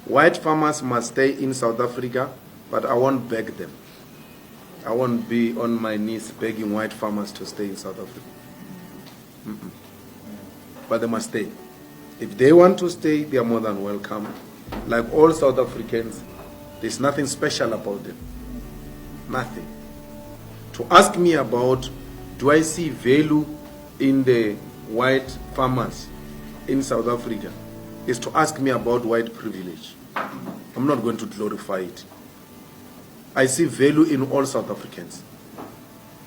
White farmers must stay in South Africa, but I won't beg them. I won't be on my knees begging white farmers to stay in South Africa. But they must stay. If they want to stay, they are more than welcome. Like all South Africans, there's nothing special about them. Nothing. To ask me about, do I see value in the white farmers in South Africa, is to ask me about white privilege. I'm not going to glorify it. I see value in all South Africans.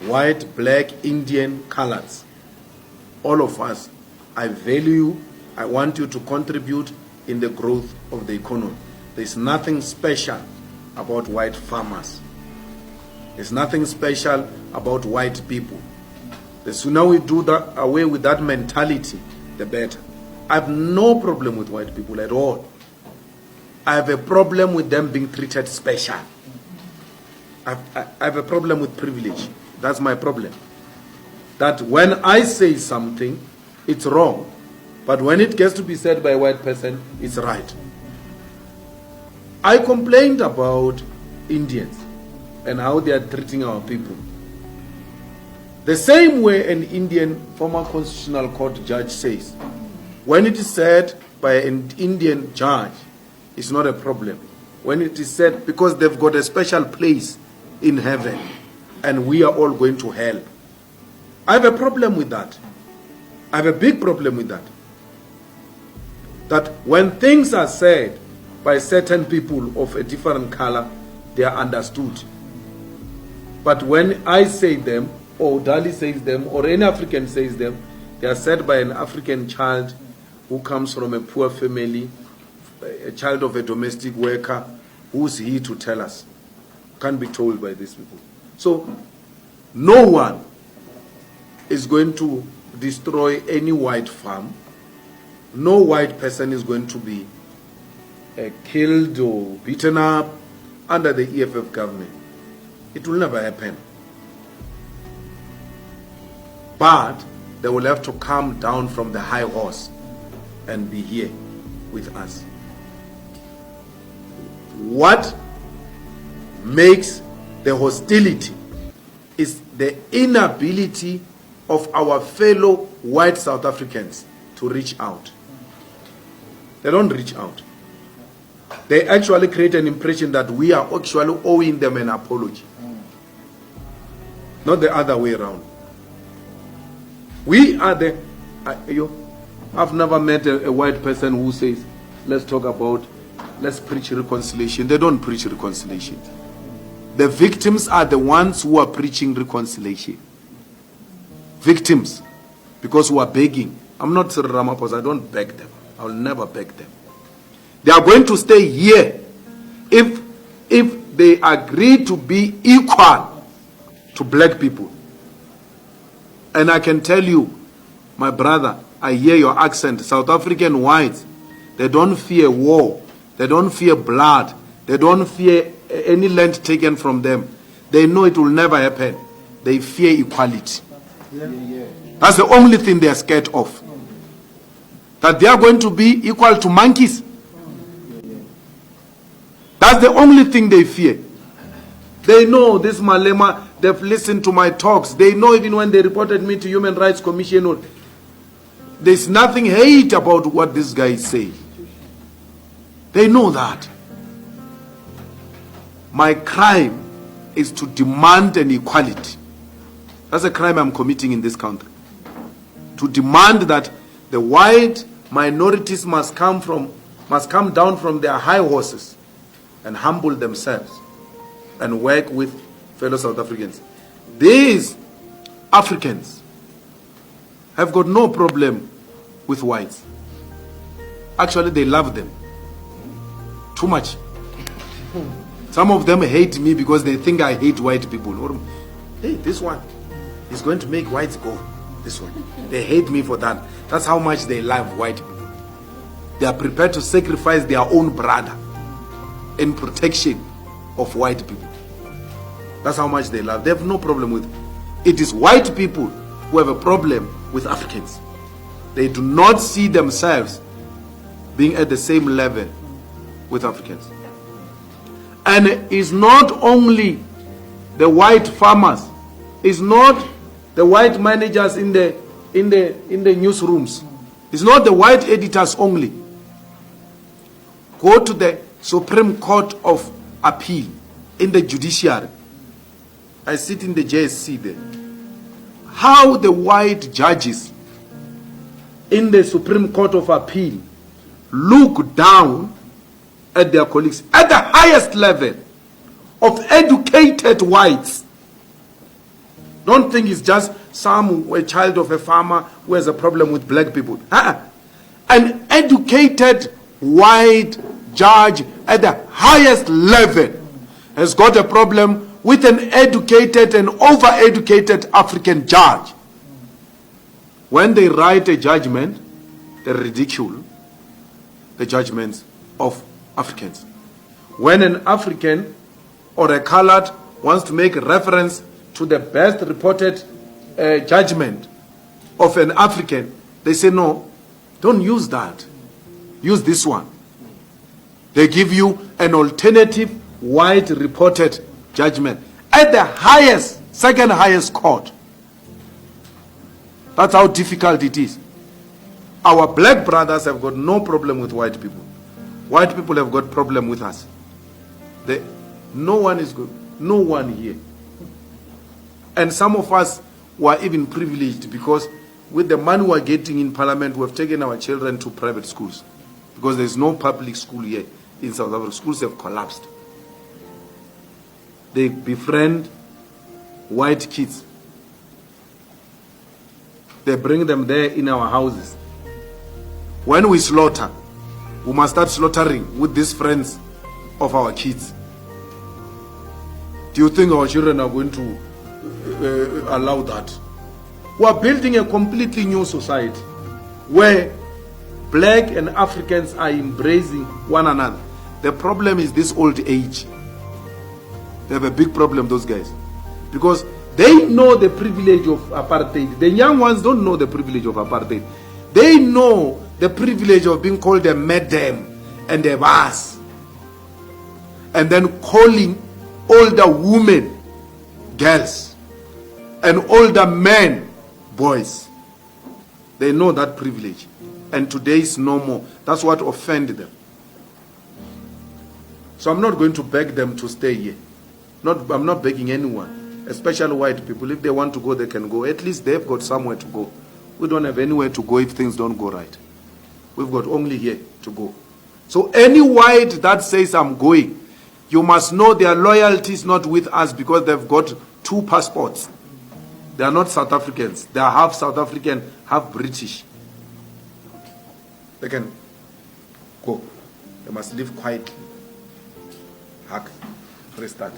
White, black, Indian, coloreds. All of us. I value you. I want you to contribute in the growth of the economy. There's nothing special about white farmers. There's nothing special about white people. The sooner we do that, away with that mentality, the better. I have no problem with white people at all. I have a problem with them being treated special. I have a problem with privilege. That's my problem. That when I say something, it's wrong. But when it gets to be said by a white person, it's right. I complained about Indians and how they are treating our people. The same way an Indian former constitutional court judge says, when it is said by an Indian judge, it's not a problem. When it is said, because they've got a special place in heaven and we are all going to hell. I have a problem with that. I have a big problem with that. That when things are said by certain people of a different color, they are understood. But when I say them, or Dali says them, or any African says them, they are said by an African child who comes from a poor family, a child of a domestic worker. Who's he to tell us? Can't be told by these people. So no one is going to destroy any white farm. No white person is going to be killed or beaten up under the EFF government. It will never happen. But they will have to come down from the high horse and be here with us. What makes the hostility is the inability of our fellow white South Africans to reach out. They don't reach out. They actually create an impression that we are actually owing them an apology. Not the other way around. We are the... I've never met a white person who says, let's preach reconciliation. They don't preach reconciliation. The victims are the ones who are preaching reconciliation. Victims. Because who are begging. I'm not Cyril Ramaphosa. I don't beg them. I will never beg them. They are going to stay here if they agree to be equal to black people. And I can tell you, my brother, I hear your accent. South African whites, they don't fear war. They don't fear blood. They don't fear any land taken from them. They know it will never happen. They fear equality. That's the only thing they are scared of. That they are going to be equal to monkeys. That's the only thing they fear. They know this Malema, they've listened to my talks. They know even when they reported me to Human Rights Commission, there's nothing hate about what this guy is saying. They know that. My crime is to demand an equality. That's a crime I'm committing in this country. To demand that the white minorities must come down from their high horses and humble themselves and work with fellow South Africans. These Africans have got no problem with whites. Actually, they love them too much. Some of them hate me because they think I hate white people. Or, hey, this one is going to make whites go. This one. They hate me for that. That's how much they love white people. They are prepared to sacrifice their own brother in protection of white people. That's how much they love. They have no problem with it. It is white people who have a problem with Africans. They do not see themselves being at the same level with Africans. And it's not only the white farmers, it's not the white managers in the newsrooms, it's not the white editors only. Go to the Supreme Court of Appeal in the judiciary. I sit in the JSC there. How the white judges in the Supreme Court of Appeal look down at their colleagues at the highest level of educated whites. Don't think it's just a child of a farmer who has a problem with black people. An educated white judge at the highest level has got a problem with an educated and over-educated African judge. When they write a judgment, they ridicule the judgments of Africans. When an African or a colored wants to make reference to the best reported judgment of an African, they say, no, don't use that. Use this one. They give you an alternative white reported judgment at the highest, second highest court. That's how difficult it is. Our black brothers have got no problem with white people. White people have got problem with us. No one is good. No one here. And some of us were even privileged because with the money we're getting in parliament, we have taken our children to private schools. Because there's no public school here in South Africa. Schools have collapsed. They befriend white kids. They bring them there in our houses. When we slaughter, we must start slaughtering with these friends of our kids. Do you think our children are going to allow that? We are building a completely new society where black and Africans are embracing one another. The problem is this old age. They have a big problem, those guys. Because they know the privilege of apartheid. The young ones don't know the privilege of apartheid. They know the privilege of being called a madam and a boss. And then calling older women girls and older men boys. They know that privilege. And today is no more. That's what offended them. So I'm not going to beg them to stay here. I'm not begging anyone, especially white people. If they want to go, they can go. At least they've got somewhere to go. We don't have anywhere to go if things don't go right. We've got only here to go. So any white that says I'm going, you must know their loyalty is not with us because they've got 2 passports. They are not South Africans. They are half South African, half British. They can go. They must live quietly. Hack. Restart.